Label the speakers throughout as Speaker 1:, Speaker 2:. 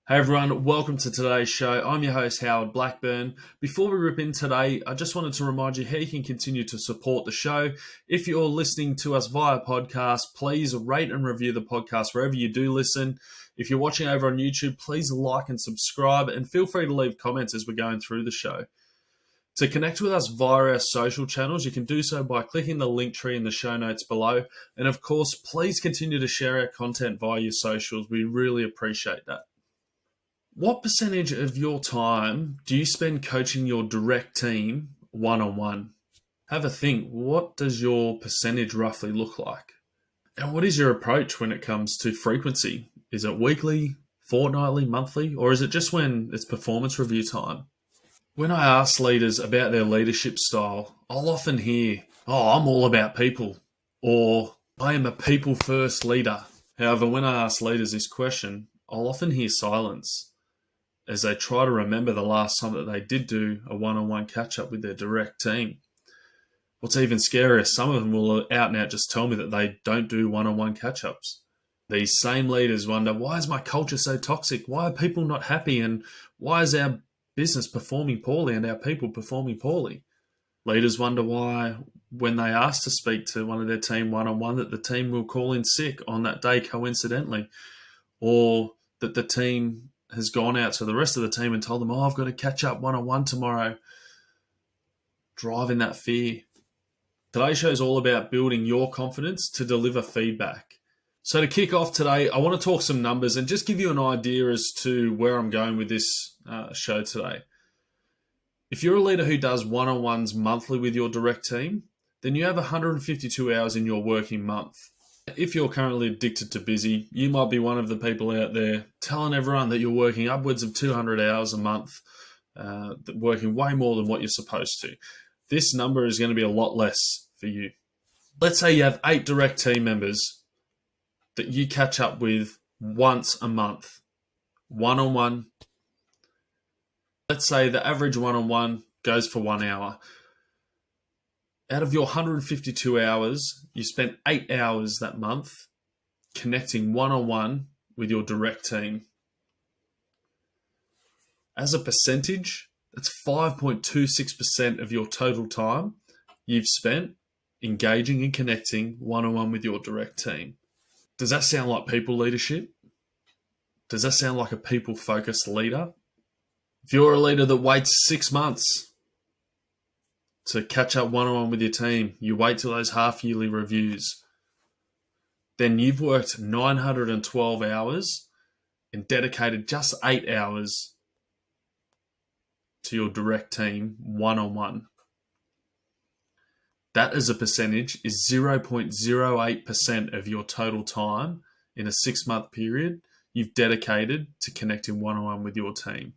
Speaker 1: Hey everyone, welcome to today's show. I'm your host, Howard Blackburn. Before we rip in today, I just wanted to remind you how you can continue to support the show. If you're listening to us via podcast, please rate and review the podcast wherever you do listen. If you're watching over on YouTube, please like and subscribe, and feel free to leave comments as we're going through the show. To connect with us via our social channels, you can do so by clicking the link tree in the show notes below. And of course, please continue to share our content via your socials. We really appreciate that. What percentage of your time do you spend coaching your direct team one-on-one? Have a think. What does your percentage roughly look like? And what is your approach when it comes to frequency? Is it weekly, fortnightly, monthly, or is it just when it's performance review time? When I ask leaders about their leadership style, I'll often hear, I'm all about people, or I am a people-first leader. However, when I ask leaders this question, I'll often hear silence as they try to remember the last time that they did do a one-on-one catch-up with their direct team. What's even scarier, some of them will out and out just tell me that they don't do one-on-one catch-ups. These same leaders wonder, why is my culture so toxic? Why are people not happy? And why is our business performing poorly and our people performing poorly? Leaders wonder why, when they ask to speak to one of their team one-on-one, that the team will call in sick on that day coincidentally, or that the team has gone out to the rest of the team and told them, I've got to catch up one-on-one tomorrow, driving that fear. Today's show is all about building your confidence to deliver feedback. So to kick off today, I want to talk some numbers and just give you an idea as to where I'm going with this show today. If you're a leader who does one-on-ones monthly with your direct team, then you have 152 hours in your working month. If you're currently addicted to busy, you might be one of the people out there telling everyone that you're working upwards of 200 hours a month, working way more than what you're supposed to. This number is going to be a lot less for you. Let's say you have 8 direct team members that you catch up with once a month, one-on-one. Let's say the average one-on-one goes for 1 hour. Out of your 152 hours, you spent 8 hours that month connecting one-on-one with your direct team. As a percentage, that's 5.26% of your total time you've spent engaging and connecting one-on-one with your direct team. Does that sound like people leadership? Does that sound like a people-focused leader? If you're a leader that waits 6 months to catch up one-on-one with your team, you wait till those half-yearly reviews, then you've worked 912 hours and dedicated just 8 hours to your direct team one-on-one. That as a percentage is 0.08% of your total time in a 6-month period you've dedicated to connecting one-on-one with your team.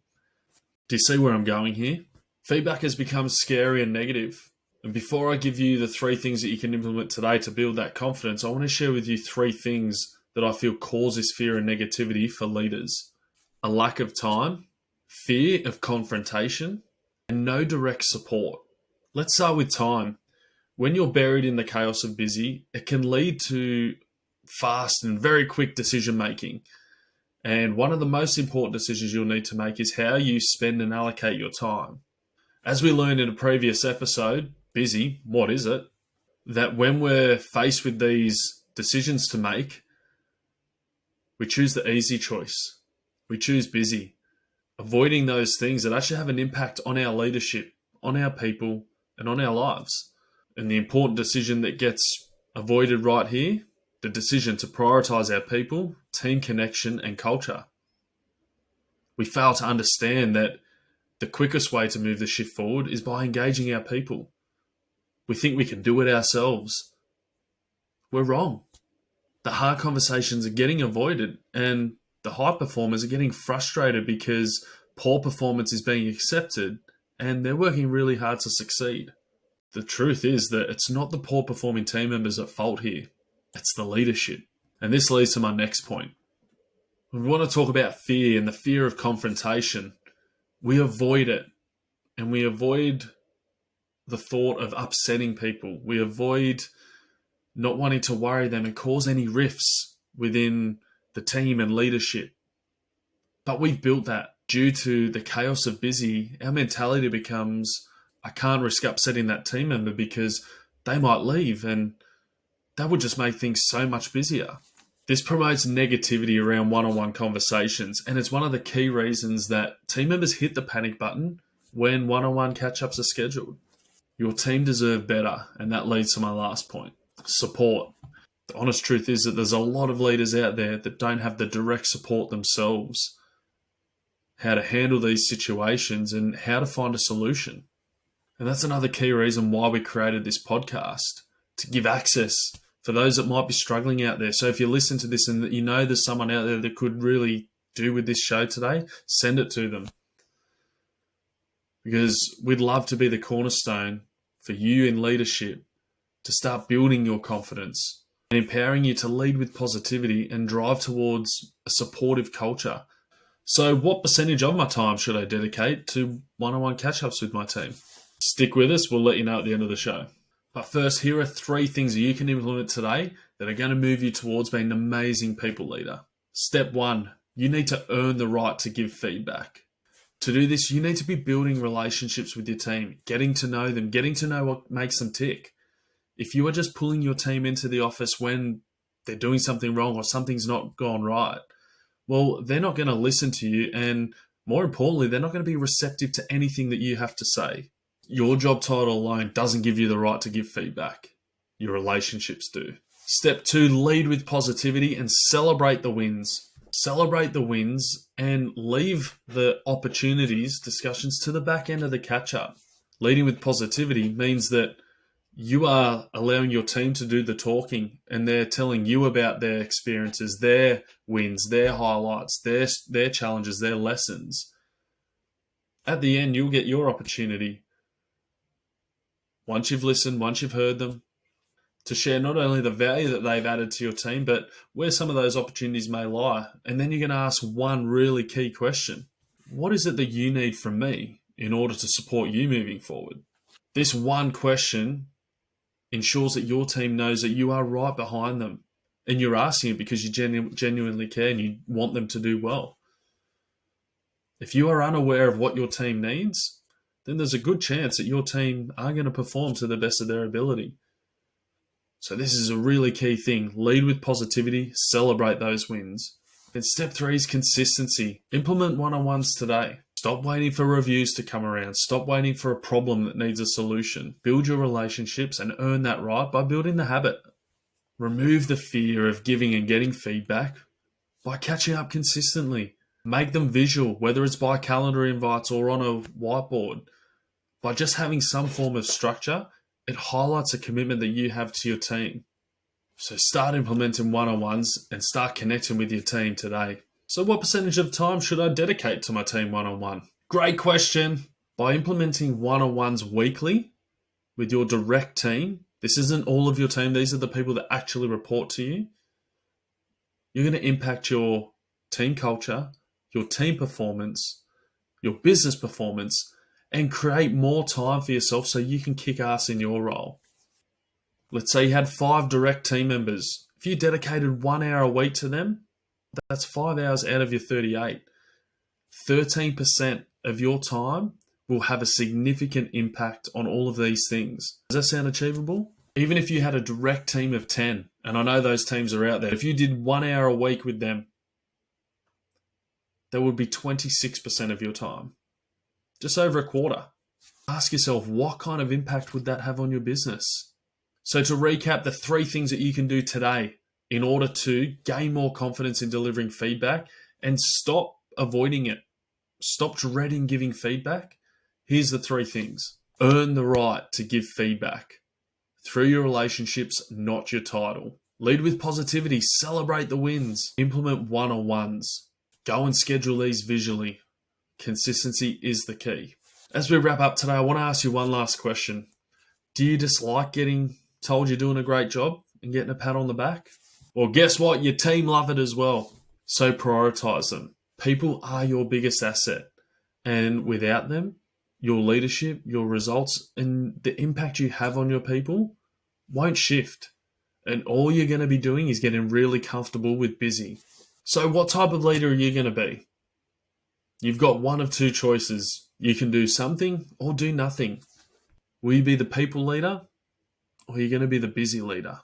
Speaker 1: Do you see where I'm going here? Feedback has become scary and negative. And before I give you the 3 things that you can implement today to build that confidence, I want to share with you 3 things that I feel cause this fear and negativity for leaders. A lack of time, fear of confrontation, and no direct support. Let's start with time. When you're buried in the chaos of busy, it can lead to fast and very quick decision making. And one of the most important decisions you'll need to make is how you spend and allocate your time. As we learned in a previous episode, busy, what is it? That when we're faced with these decisions to make, we choose the easy choice. We choose busy, avoiding those things that actually have an impact on our leadership, on our people, and on our lives. And the important decision that gets avoided right here, the decision to prioritize our people, team connection, and culture. We fail to understand that the quickest way to move the shift forward is by engaging our people. We think we can do it ourselves. We're wrong. The hard conversations are getting avoided, and the high performers are getting frustrated because poor performance is being accepted and they're working really hard to succeed. The truth is that it's not the poor performing team members at fault here. It's the leadership. And this leads to my next point. We want to talk about fear and the fear of confrontation. We avoid it, and we avoid the thought of upsetting people. We avoid not wanting to worry them and cause any rifts within the team and leadership. But we've built that. Due to the chaos of busy, our mentality becomes, I can't risk upsetting that team member because they might leave, and that would just make things so much busier. This promotes negativity around one-on-one conversations, and it's one of the key reasons that team members hit the panic button when one-on-one catch-ups are scheduled. Your team deserve better, and that leads to my last point. Support. The honest truth is that there's a lot of leaders out there that don't have the direct support themselves, how to handle these situations and how to find a solution. And that's another key reason why we created this podcast, to give access for those that might be struggling out there. So if you listen to this and you know there's someone out there that could really do with this show today, send it to them. Because we'd love to be the cornerstone for you in leadership to start building your confidence and empowering you to lead with positivity and drive towards a supportive culture. So what percentage of my time should I dedicate to one-on-one catch-ups with my team? Stick with us, we'll let you know at the end of the show. But first, here are 3 things that you can implement today that are going to move you towards being an amazing people leader. Step 1, you need to earn the right to give feedback. To do this, you need to be building relationships with your team, getting to know them, getting to know what makes them tick. If you are just pulling your team into the office when they're doing something wrong or something's not gone right, well, they're not going to listen to you, and more importantly, they're not going to be receptive to anything that you have to say. Your job title alone doesn't give you the right to give feedback. Your relationships do. Step 2, lead with positivity and celebrate the wins. Celebrate the wins and leave the opportunities, discussions to the back end of the catch-up. Leading with positivity means that you are allowing your team to do the talking, and they're telling you about their experiences, their wins, their highlights, their challenges, their lessons. At the end, you'll get your opportunity, once you've listened, once you've heard them, to share not only the value that they've added to your team, but where some of those opportunities may lie. And then you're going to ask one really key question. What is it that you need from me in order to support you moving forward? This one question ensures that your team knows that you are right behind them, and you're asking it because you genuinely care and you want them to do well. If you are unaware of what your team needs, then there's a good chance that your team are going to perform to the best of their ability. So this is a really key thing. Lead with positivity, celebrate those wins. Then step 3 is consistency. Implement one-on-ones today. Stop waiting for reviews to come around. Stop waiting for a problem that needs a solution. Build your relationships and earn that right by building the habit. Remove the fear of giving and getting feedback by catching up consistently. Make them visual, whether it's by calendar invites or on a whiteboard. By just having some form of structure, it highlights a commitment that you have to your team. So start implementing one-on-ones and start connecting with your team today. So what percentage of time should I dedicate to my team one-on-one? Great question. By implementing one-on-ones weekly with your direct team, this isn't all of your team, these are the people that actually report to you, you're going to impact your team culture, your team performance, your business performance, and create more time for yourself so you can kick ass in your role. Let's say you had 5 direct team members. If you dedicated 1 hour a week to them, that's 5 hours out of your 38. 13% of your time will have a significant impact on all of these things. Does that sound achievable? Even if you had a direct team of 10, and I know those teams are out there, if you did 1 hour a week with them, that would be 26% of your time. Just over a quarter. Ask yourself, what kind of impact would that have on your business? So to recap, the 3 things that you can do today in order to gain more confidence in delivering feedback and stop avoiding it, stop dreading giving feedback. Here's the 3 things. Earn the right to give feedback through your relationships, not your title. Lead with positivity, celebrate the wins, implement one-on-ones, go and schedule these visually. Consistency is the key. As we wrap up today, I want to ask you one last question. Do you dislike getting told you're doing a great job and getting a pat on the back? Well, guess what? Your team love it as well. So prioritize them. People are your biggest asset. And without them, your leadership, your results, and the impact you have on your people won't shift. And all you're going to be doing is getting really comfortable with busy. So what type of leader are you going to be? You've got one of two choices. You can do something or do nothing. Will you be the people leader or are you going to be the busy leader?